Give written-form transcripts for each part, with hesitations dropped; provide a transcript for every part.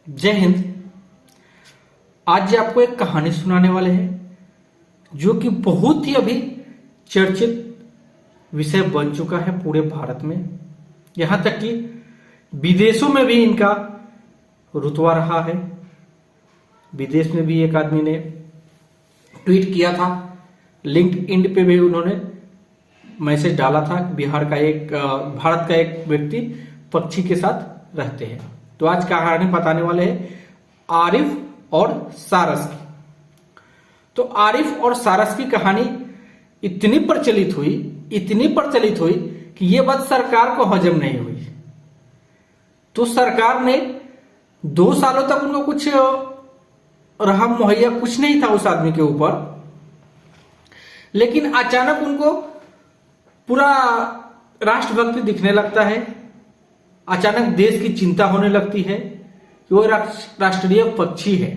जय हिंद। आज आपको एक कहानी सुनाने वाले हैं जो कि बहुत ही अभी चर्चित विषय बन चुका है पूरे भारत में। यहां तक कि विदेशों में भी इनका रुतबा रहा है। विदेश में भी एक आदमी ने ट्वीट किया था, लिंक्डइन पे भी उन्होंने मैसेज डाला था। भारत का एक व्यक्ति पक्षी के साथ रहते हैं। तो आज कहानी बताने वाले हैं आरिफ और सारस की। तो आरिफ और सारस की कहानी इतनी प्रचलित हुई कि ये बात सरकार को हजम नहीं हुई। तो सरकार ने 2 सालों तक उनको कुछ राहत मुहैया कुछ नहीं था उस आदमी के ऊपर, लेकिन अचानक उनको पूरा राष्ट्रभक्ति दिखने लगता है। अचानक देश की चिंता होने लगती है कि वो राष्ट्रीय पक्षी है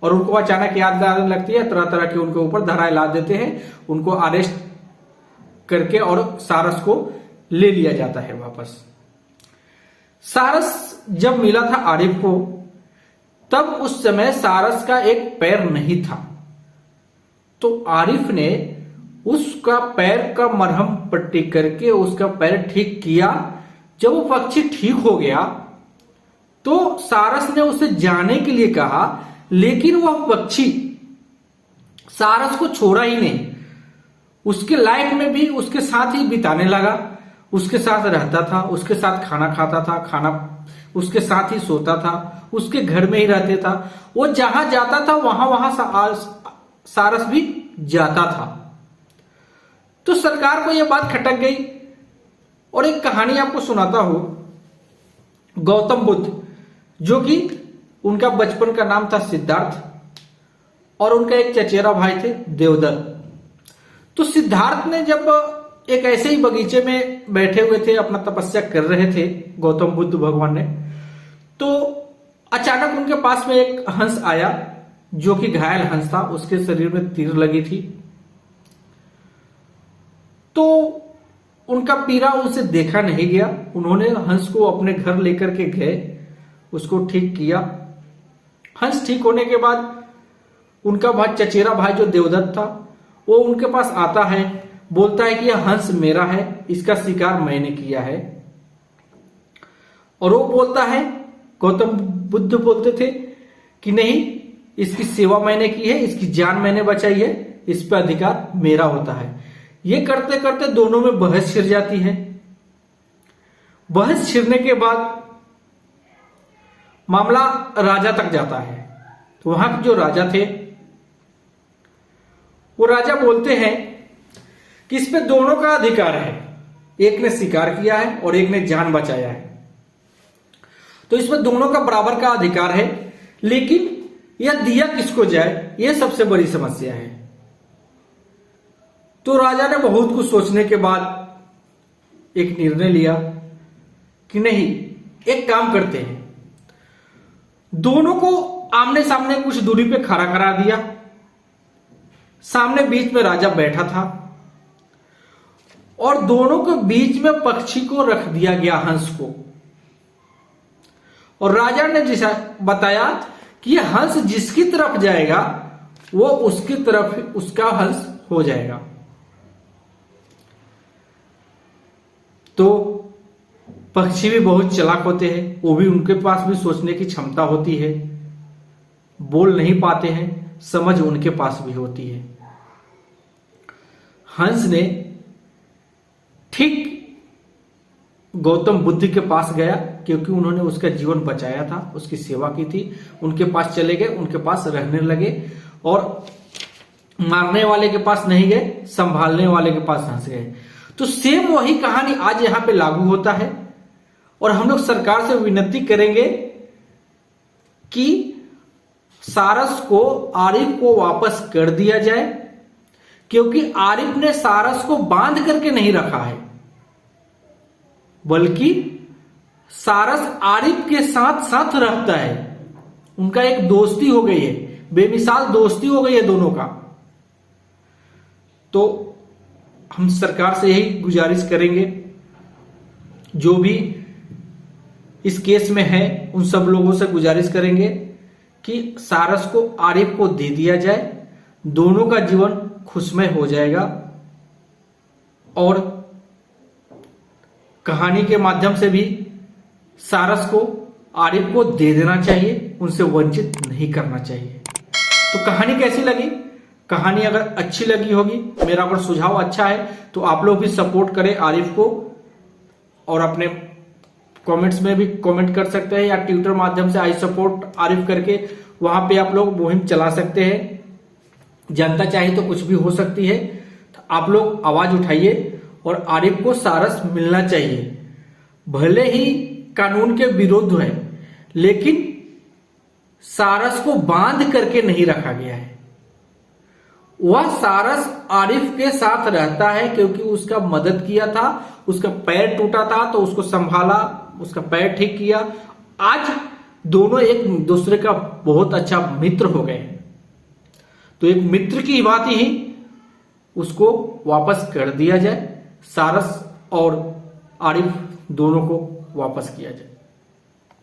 और उनको अचानक याद आने लगती है। तरह तरह के उनके ऊपर धाराएं ला देते हैं, उनको अरेस्ट करके और सारस को ले लिया जाता है वापस। सारस जब मिला था आरिफ को, तब उस समय सारस का एक पैर नहीं था। तो आरिफ ने उसका पैर का मरहम पट्टी करके उसका पैर ठीक किया। जब वो पक्षी ठीक हो गया तो सारस ने उसे जाने के लिए कहा, लेकिन वह पक्षी सारस को छोड़ा ही नहीं। उसके लाइफ में भी उसके साथ ही बिताने लगा, उसके साथ रहता था, उसके साथ खाना खाता था, उसके साथ ही सोता था, उसके घर में ही रहते था। वो जहां जाता था वहां सारस भी जाता था। तो सरकार को यह बात खटक गई। और एक कहानी आपको सुनाता हूं। गौतम बुद्ध, जो कि उनका बचपन का नाम था सिद्धार्थ, और उनका एक चचेरा भाई थे देवदत्त। तो सिद्धार्थ ने जब एक ऐसे ही बगीचे में बैठे हुए थे, अपना तपस्या कर रहे थे गौतम बुद्ध भगवान ने, तो अचानक उनके पास में एक हंस आया जो कि घायल हंस था, उसके शरीर में तीर लगी थी। तो उनका पीड़ा उनसे देखा नहीं गया। उन्होंने हंस को अपने घर लेकर के गए, उसको ठीक किया। हंस ठीक होने के बाद उनका चचेरा भाई जो देवदत्त था, वो उनके पास आता है, बोलता है कि यह हंस मेरा है, इसका शिकार मैंने किया है। और वो बोलता है, गौतम बुद्ध बोलते थे कि नहीं, इसकी सेवा मैंने की है, इसकी जान मैंने बचाई है, इस पर अधिकार मेरा होता है। ये करते करते दोनों में बहस छिड़ जाती है। बहस छिड़ने के बाद मामला राजा तक जाता है। तो वहां के जो राजा थे, वो राजा बोलते हैं कि इस पे दोनों का अधिकार है। एक ने शिकार किया है और एक ने जान बचाया है, तो इसमें दोनों का बराबर का अधिकार है। लेकिन यह दिया किसको जाए, यह सबसे बड़ी समस्या है। तो राजा ने बहुत कुछ सोचने के बाद एक निर्णय लिया कि नहीं, एक काम करते हैं, दोनों को आमने सामने कुछ दूरी पे खड़ा करा दिया। सामने बीच में राजा बैठा था और दोनों के बीच में पक्षी को रख दिया गया, हंस को। और राजा ने जैसा बताया कि यह हंस जिसकी तरफ जाएगा वो उसकी तरफ उसका हंस हो जाएगा। तो पक्षी भी बहुत चालाक होते हैं, वो भी, उनके पास भी सोचने की क्षमता होती है। बोल नहीं पाते हैं, समझ उनके पास भी होती है। हंस ने ठीक गौतम बुद्ध के पास गया, क्योंकि उन्होंने उसका जीवन बचाया था, उसकी सेवा की थी। उनके पास चले गए, उनके पास रहने लगे और मारने वाले के पास नहीं गए, संभालने वाले के पास हंस गए। तो सेम वही कहानी आज यहां पे लागू होता है। और हम लोग सरकार से विनती करेंगे कि सारस को, आरिफ को वापस कर दिया जाए, क्योंकि आरिफ ने सारस को बांध करके नहीं रखा है, बल्कि सारस आरिफ के साथ साथ रहता है। उनका एक दोस्ती हो गई है, बेमिसाल दोस्ती हो गई है दोनों का। तो हम सरकार से यही गुजारिश करेंगे, जो भी इस केस में है उन सब लोगों से गुजारिश करेंगे कि सारस को आरिफ को दे दिया जाए, दोनों का जीवन खुशमय हो जाएगा और कहानी के माध्यम से भी सारस को आरिफ को दे देना चाहिए, उनसे वंचित नहीं करना चाहिए। तो कहानी कैसी लगी? कहानी अगर अच्छी लगी होगी, मेरा अगर सुझाव अच्छा है तो आप लोग भी सपोर्ट करें आरिफ को और अपने कमेंट्स में भी कमेंट कर सकते हैं या ट्विटर माध्यम से आई सपोर्ट आरिफ करके वहां पे आप लोग मुहिम चला सकते हैं। जनता चाहे तो कुछ भी हो सकती है, तो आप लोग आवाज उठाइए और आरिफ को सारस मिलना चाहिए। भले ही कानून के विरुद्ध है, लेकिन सारस को बांध करके नहीं रखा गया है। वह सारस आरिफ के साथ रहता है क्योंकि उसका मदद किया था, उसका पैर टूटा था तो उसको संभाला, उसका पैर ठीक किया। आज दोनों एक दूसरे का बहुत अच्छा मित्र हो गए। तो एक मित्र की बात ही उसको वापस कर दिया जाए, सारस और आरिफ दोनों को वापस किया जाए।